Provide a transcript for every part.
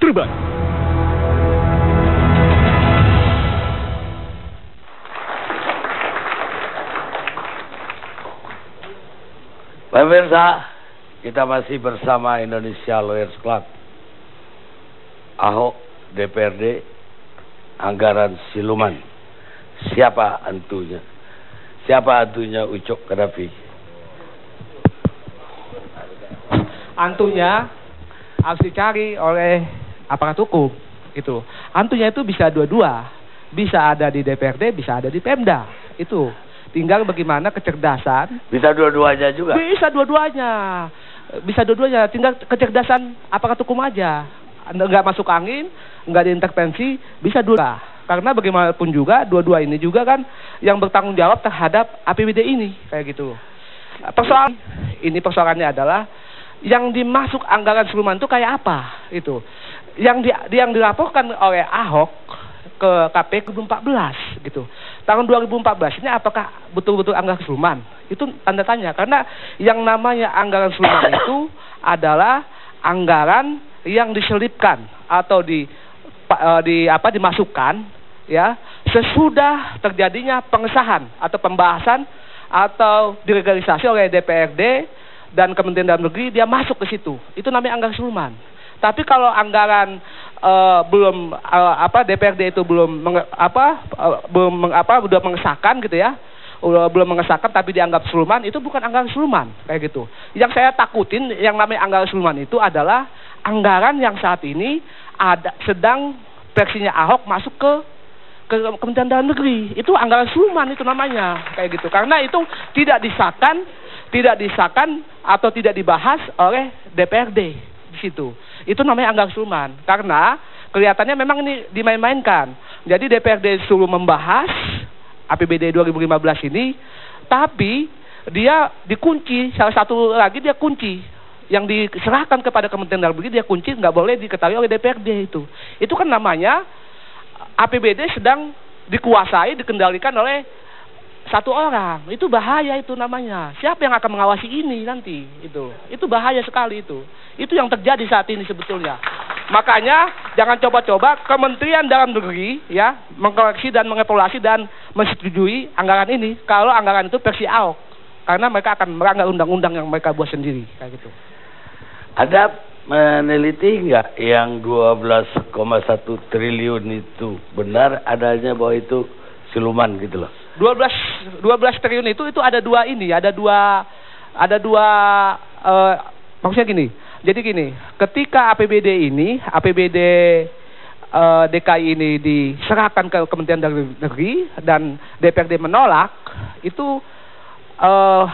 Serban. Pemirsa, kita masih bersama Indonesia Lawyers Club. Ahok, DPRD, anggaran siluman. Siapa hantunya? Siapa hantunya Ucok Kadhafi? Hantunya harus dicari oleh aparat hukum. Itu. Hantunya itu bisa dua-dua. Bisa ada di DPRD, bisa ada di Pemda. Itu. Tinggal bagaimana kecerdasan. Bisa dua-duanya juga? Bisa dua-duanya. Bisa dua-duanya. Tinggal kecerdasan aparat hukum aja. Nggak masuk angin, nggak diintervensi, bisa dua. Karena bagaimanapun juga, dua-dua ini juga kan yang bertanggung jawab terhadap APBD ini. Kayak gitu. Persoalannya adalah yang dimasuk anggaran siluman itu kayak apa? Itu. Yang dilaporkan oleh Ahok ke KPK 2014 gitu. Tahun 2014 ini apakah betul-betul anggaran siluman? Itu tanda tanya karena yang namanya anggaran siluman itu adalah anggaran yang diselipkan atau dimasukkan ya sesudah terjadinya pengesahan atau pembahasan atau dilegalisasi oleh DPRD dan Kementerian Dalam Negeri, dia masuk ke situ. Itu namanya anggaran siluman. Tapi kalau anggaran belum DPRD itu belum udah mengesahkan gitu ya, belum mengesahkan tapi dianggap siluman, itu bukan anggaran siluman kayak gitu. Yang saya takutin yang namanya anggaran siluman itu adalah anggaran yang saat ini sedang versinya Ahok masuk ke Kementerian Dalam Negeri. Itu anggaran siluman itu namanya kayak gitu. Karena itu tidak disahkan atau tidak dibahas oleh DPRD di situ. Itu namanya anggaran siluman karena kelihatannya memang ini dimain-mainkan. Jadi DPRD suruh membahas APBD 2015 ini, tapi dia dikunci. Salah satu lagi dia kunci yang diserahkan kepada Kementerian Dalam Negeri, dia kunci, nggak boleh diketahui oleh DPRD itu. Itu kan namanya APBD sedang dikuasai, dikendalikan oleh satu orang. Itu bahaya itu namanya. Siapa yang akan mengawasi ini nanti? Itu bahaya sekali itu. Itu yang terjadi saat ini sebetulnya. Makanya jangan coba-coba Kementerian Dalam Negeri ya mengkoreksi dan mengevaluasi dan menyetujui anggaran ini kalau anggaran itu versi Ahok. Karena mereka akan melanggar undang-undang yang mereka buat sendiri kayak gitu. Ada meneliti nggak yang 12,1 triliun itu benar adanya bahwa itu siluman gitu loh? 12 triliun itu ada dua maksudnya gini. Jadi gini, ketika APBD DKI ini diserahkan ke Kementerian Dalam Negeri dan DPRD menolak, itu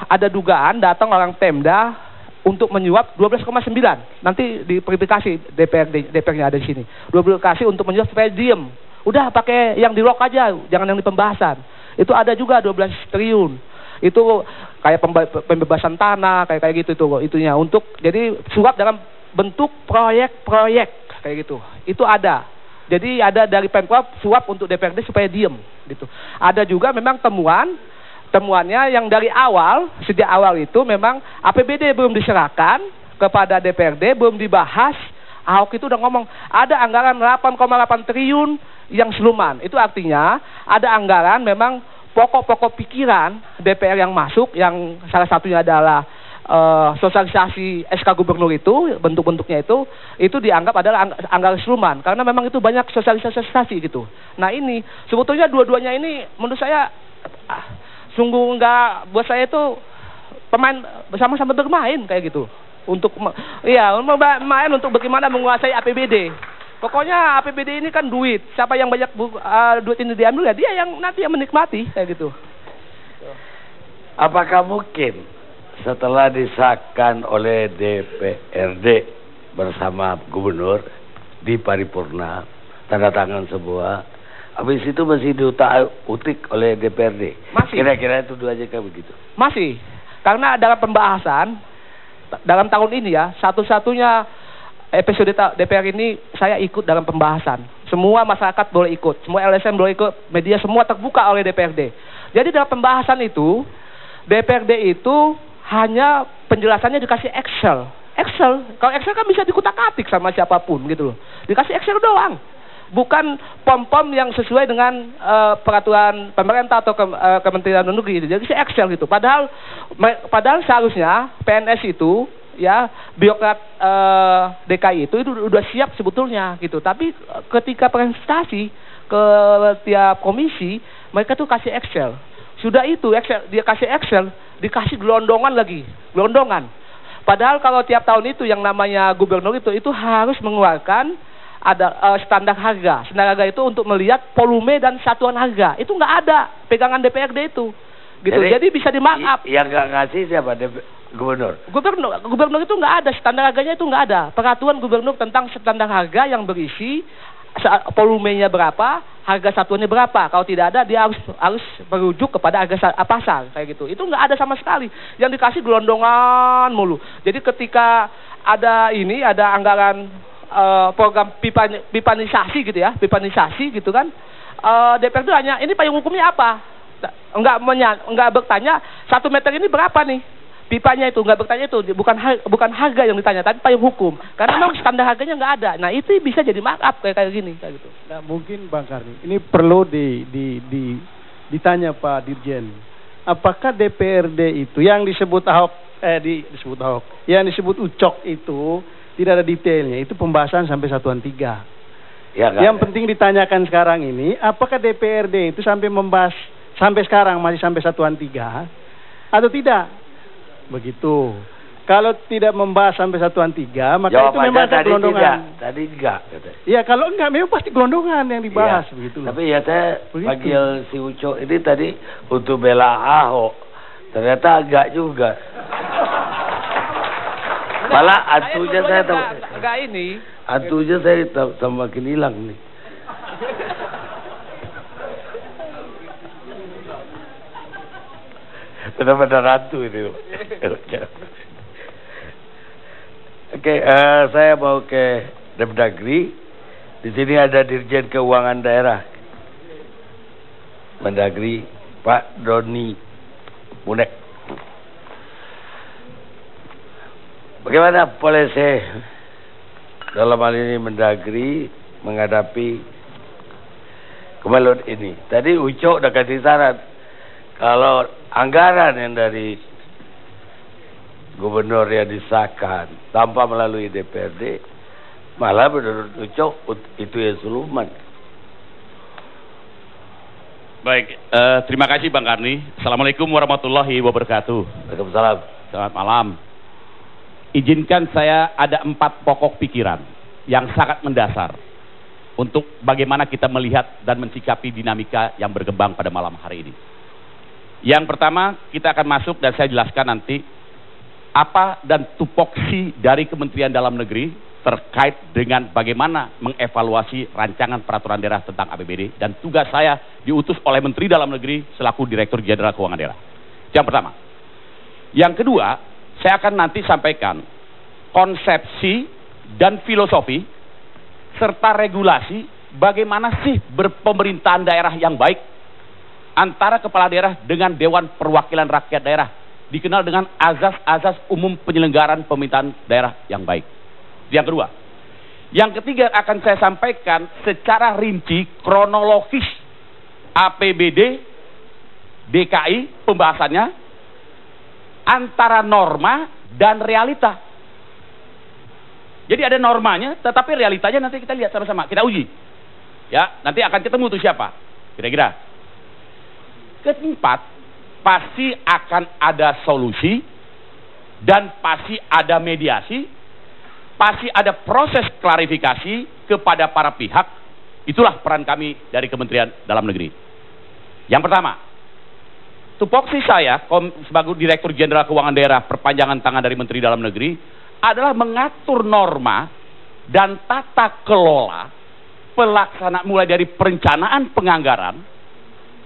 ada dugaan datang orang Pemda untuk menyuap 12,9. Nanti diverifikasi DPR-nya ada di sini. 12 untuk menyuap supaya diem. Udah pakai yang di lock aja, jangan yang di pembahasan. Itu ada juga 12 triliun. Itu kayak pembebasan tanah, kayak gitu itunya untuk jadi suap dalam bentuk proyek-proyek kayak gitu. Itu ada. Jadi ada dari Pemprov suap untuk DPRD supaya diem gitu. Ada juga memang temuannya yang dari sejak awal itu memang APBD belum diserahkan kepada DPRD, belum dibahas. Ahok itu udah ngomong ada anggaran 8,8 triliun yang siluman. Itu artinya ada anggaran memang pokok-pokok pikiran DPR yang masuk, yang salah satunya adalah sosialisasi SK Gubernur itu, bentuk-bentuknya itu dianggap adalah anggaran siluman karena memang itu banyak sosialisasi gitu. Nah ini sebetulnya dua-duanya ini menurut saya sungguh enggak, buat saya itu pemain bersama-sama bermain kayak gitu. Untuk main untuk bagaimana menguasai APBD. Pokoknya APBD ini kan duit. Siapa yang banyak duit ini diambil ya dia yang nanti yang menikmati kayak gitu. Apakah mungkin setelah disahkan oleh DPRD bersama gubernur di paripurna tanda tangan semua, habis itu masih diutak-utik oleh DPRD? Masih. Kira-kira itu dua aja kayak begitu? Masih. Karena dalam pembahasan dalam tahun ini ya, satu-satunya episode DPR ini saya ikut dalam pembahasan. Semua masyarakat boleh ikut, semua LSM boleh ikut, media semua terbuka oleh DPRD. Jadi dalam pembahasan itu, DPRD itu hanya penjelasannya dikasih Excel. Excel. Kalau Excel kan bisa dikutak-atik sama siapapun gitu loh. Dikasih Excel doang. Bukan pom-pom yang sesuai dengan peraturan pemerintah atau Kementerian Dalam Negeri. Jadi Excel gitu. Padahal seharusnya PNS itu ya birokrat DKI itu udah siap sebetulnya gitu. Tapi ketika presentasi ke tiap komisi, mereka tuh kasih Excel. Sudah itu Excel, dia kasih Excel, dikasih gelondongan lagi, gelondongan. Padahal kalau tiap tahun itu yang namanya gubernur itu harus mengeluarkan ada standar harga. Standar harga itu untuk melihat volume dan satuan harga. Itu nggak ada pegangan DPRD itu. Gitu. Jadi bisa di-markup. Yang nggak ngasih siapa? Gubernur. Gubernur itu nggak ada, standar harganya itu nggak ada. Peraturan gubernur tentang standar harga yang berisi volumenya berapa, harga satuannya berapa. Kalau tidak ada, dia harus merujuk kepada harga pasar kayak gitu. Itu nggak ada sama sekali. Yang dikasih gelondongan mulu. Jadi ketika ada anggaran program pipanisasi gitu ya, pipanisasi gitu kan, DPR itu hanya ini payung hukumnya apa? Enggak bertanya 1 meter ini berapa nih? Pipanya itu nggak bertanya itu, bukan harga yang ditanya, tapi payung hukum. Karena memang standar harganya nggak ada. Nah itu bisa jadi markup kayak gini, kayak gitu. Nah mungkin Bang Karni, ini perlu ditanya Pak Dirjen. Apakah DPRD itu yang disebut Ahok, yang disebut Ucok itu tidak ada detailnya? Itu pembahasan sampai satuan 3. Ya, yang penting ditanyakan sekarang ini, apakah DPRD itu sampai membahas sampai sekarang masih sampai satuan 3 atau tidak? Begitu. Kalau tidak membahas sampai satuan 3, maka jawab itu memang ada gelondongan. Tadi enggak. Iya, kalau enggak memang pasti gelondongan yang dibahas ya, begitu. Tapi ya saya panggil si Ucok ini tadi untuk bela Ahok. Ternyata enggak juga. Malah antunya saya enggak ini. Antunya saya makin hilang nih. Benar-benar hantu ini. Oke, saya mau ke Mendagri. Di sini ada Dirjen Keuangan Daerah Mendagri, Pak Doni Munek. Bagaimana polisi dalam hal ini Mendagri menghadapi kemelut ini? Tadi Ucok udah kasih saran. Kalau anggaran yang dari gubernur yang disahkan tanpa melalui DPRD, malah menurut Ucok itu ya suluman. Baik, terima kasih Bang Karni. Assalamualaikum warahmatullahi wabarakatuh. Waalaikumsalam. Selamat malam. Izinkan saya ada 4 pokok pikiran yang sangat mendasar untuk bagaimana kita melihat dan mensikapi dinamika yang berkembang pada malam hari ini. Yang pertama, kita akan masuk dan saya jelaskan nanti apa dan tupoksi dari Kementerian Dalam Negeri terkait dengan bagaimana mengevaluasi rancangan peraturan daerah tentang APBD, dan tugas saya diutus oleh Menteri Dalam Negeri selaku Direktur Jenderal Keuangan Daerah. Yang pertama. Yang kedua, saya akan nanti sampaikan konsepsi dan filosofi serta regulasi bagaimana sih berpemerintahan daerah yang baik antara kepala daerah dengan Dewan Perwakilan Rakyat Daerah, dikenal dengan azas-azas umum penyelenggaraan pemerintahan daerah yang baik. Yang kedua. Yang ketiga akan saya sampaikan secara rinci kronologis APBD DKI pembahasannya antara norma dan realita. Jadi ada normanya, tetapi realitanya nanti kita lihat sama-sama, kita uji. Ya, nanti akan ketemu tuh siapa, kira-kira. Keempat, pasti akan ada solusi dan pasti ada mediasi, pasti ada proses klarifikasi kepada para pihak. Itulah peran kami dari Kementerian Dalam Negeri. Yang pertama, tupoksi saya sebagai Direktur Jenderal Keuangan Daerah perpanjangan tangan dari Menteri Dalam Negeri adalah mengatur norma dan tata kelola pelaksanaan mulai dari perencanaan penganggaran,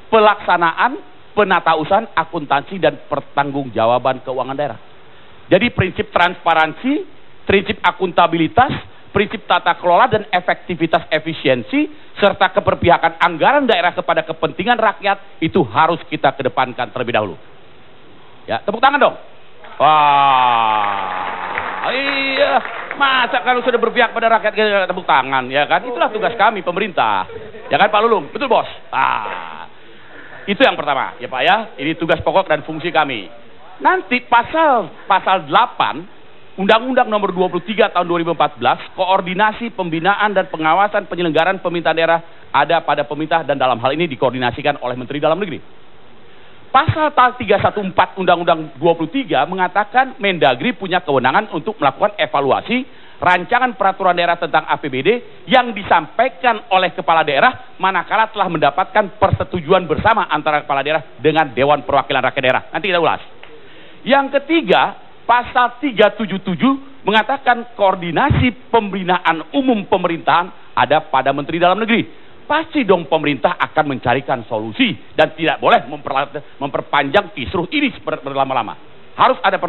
pelaksanaan, penatausahaan, akuntansi, dan pertanggungjawaban keuangan daerah. Jadi prinsip transparansi, prinsip akuntabilitas, prinsip tata kelola dan efektivitas efisiensi, serta keberpihakan anggaran daerah kepada kepentingan rakyat itu harus kita kedepankan terlebih dahulu. Ya, tepuk tangan dong. Wah, Iya, masa kalau sudah berpihak pada rakyat kita tepuk tangan, ya kan? Itulah tugas kami pemerintah, ya kan Pak Lulung? Betul bos? Itu yang pertama, ya Pak ya. Ini tugas pokok dan fungsi kami. Nanti pasal 8 Undang-Undang Nomor 23 Tahun 2014, koordinasi pembinaan dan pengawasan penyelenggaraan pemerintahan daerah ada pada pemerintah dan dalam hal ini dikoordinasikan oleh Menteri Dalam Negeri. Pasal 314 Undang-Undang 23 mengatakan Mendagri punya kewenangan untuk melakukan evaluasi rancangan peraturan daerah tentang APBD yang disampaikan oleh kepala daerah manakala telah mendapatkan persetujuan bersama antara kepala daerah dengan Dewan Perwakilan Rakyat Daerah. Nanti kita ulas. Yang ketiga, pasal 377 mengatakan koordinasi pembinaan umum pemerintahan ada pada Menteri Dalam Negeri. Pasti dong pemerintah akan mencarikan solusi dan tidak boleh memperpanjang kisruh ini berlama-lama. Harus ada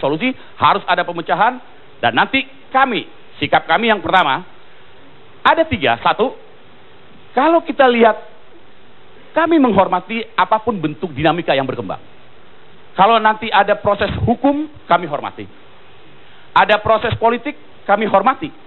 solusi, harus ada pemecahan, dan nanti sikap kami yang pertama, ada 3. 1, kalau kita lihat, kami menghormati apapun bentuk dinamika yang berkembang. Kalau nanti ada proses hukum, kami hormati. Ada proses politik, kami hormati.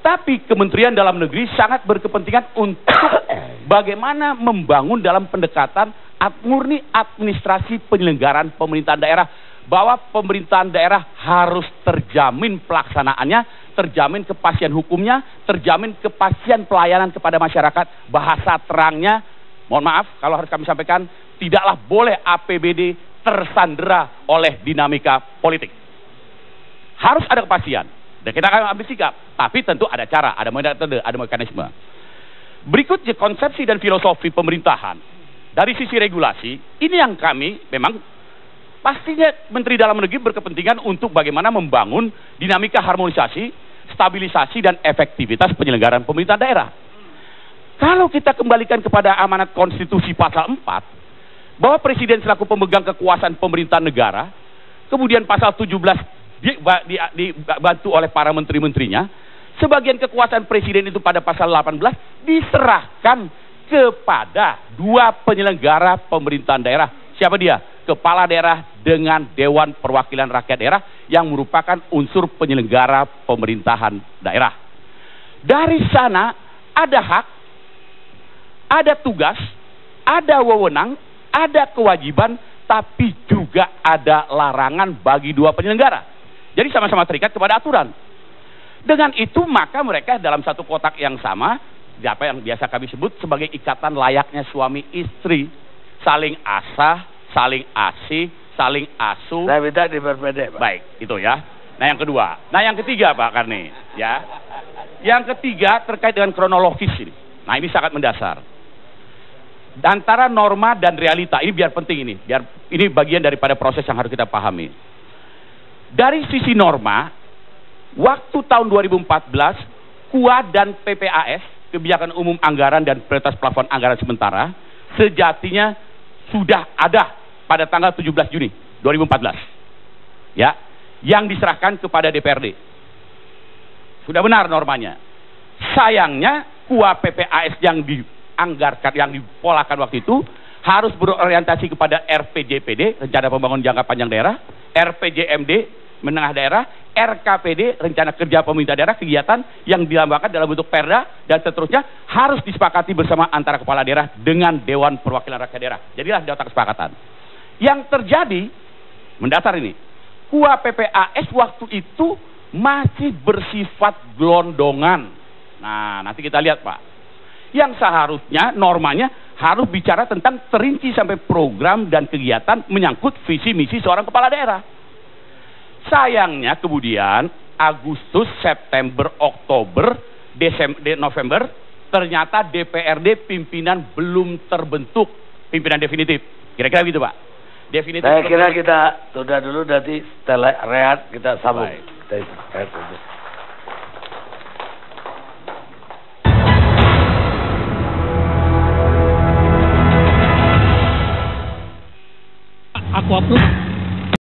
Tapi Kementerian Dalam Negeri sangat berkepentingan untuk bagaimana membangun dalam pendekatan murni administrasi penyelenggaraan pemerintahan daerah. Bahwa pemerintahan daerah harus terjamin pelaksanaannya, terjamin kepastian hukumnya, terjamin kepastian pelayanan kepada masyarakat. Bahasa terangnya, mohon maaf kalau harus kami sampaikan, tidaklah boleh APBD tersandera oleh dinamika politik. Harus ada kepastian. Dan kita akan ambil sikap, tapi tentu ada cara, ada metode, ada mekanisme. Berikutnya konsepsi dan filosofi pemerintahan. Dari sisi regulasi, ini yang kami memang pastinya Menteri Dalam Negeri berkepentingan untuk bagaimana membangun dinamika harmonisasi, stabilisasi dan efektivitas penyelenggaraan pemerintahan daerah. Kalau kita kembalikan kepada amanat konstitusi pasal 4, bahwa Presiden selaku pemegang kekuasaan pemerintahan negara, kemudian pasal 17 dibantu oleh para menteri-menterinya, sebagian kekuasaan presiden itu pada pasal 18 diserahkan kepada 2 penyelenggara pemerintahan daerah. Siapa dia? Kepala daerah dengan Dewan Perwakilan Rakyat Daerah yang merupakan unsur penyelenggara pemerintahan daerah. Dari sana ada hak, ada tugas, ada wewenang, ada kewajiban, tapi juga ada larangan bagi 2 penyelenggara. Jadi sama-sama terikat kepada aturan. Dengan itu maka mereka dalam satu kotak yang sama, apa yang biasa kami sebut sebagai ikatan layaknya suami istri, saling asah, saling asih, saling asuh. Saya minta diperpendek, Pak. Baik, itu ya. Nah yang kedua, nah yang ketiga Pak Karni, ya. Yang ketiga terkait dengan kronologis ini. Nah ini sangat mendasar. Antara norma dan realita, ini biar penting ini, biar ini bagian daripada proses yang harus kita pahami. Dari sisi norma, waktu tahun 2014, KUA dan PPAS, Kebijakan Umum Anggaran dan Prioritas Plafon Anggaran Sementara, sejatinya sudah ada pada tanggal 17 Juni 2014. Ya, yang diserahkan kepada DPRD. Sudah benar normanya. Sayangnya, KUA PPAS yang dianggarkan, yang dipolakan waktu itu, harus berorientasi kepada RPJPD, Rencana Pembangunan Jangka Panjang Daerah, RPJMD, Menengah Daerah, RKPD, Rencana Kerja Pemerintah Daerah, kegiatan yang dilambangkan dalam bentuk perda, dan seterusnya harus disepakati bersama antara kepala daerah dengan Dewan Perwakilan Rakyat Daerah. Jadilah nota kesepakatan. Yang terjadi, mendasar ini, KUA PPAS waktu itu masih bersifat gelondongan. Nah, nanti kita lihat Pak. Yang seharusnya normanya harus bicara tentang terinci sampai program dan kegiatan menyangkut visi misi seorang kepala daerah. Sayangnya kemudian Agustus, September, Oktober, Desember, November, ternyata DPRD pimpinan belum terbentuk, pimpinan definitif. Kira-kira gitu Pak. Definitif. Saya kira kita tunda dulu, nanti setelah rehat kita sambung.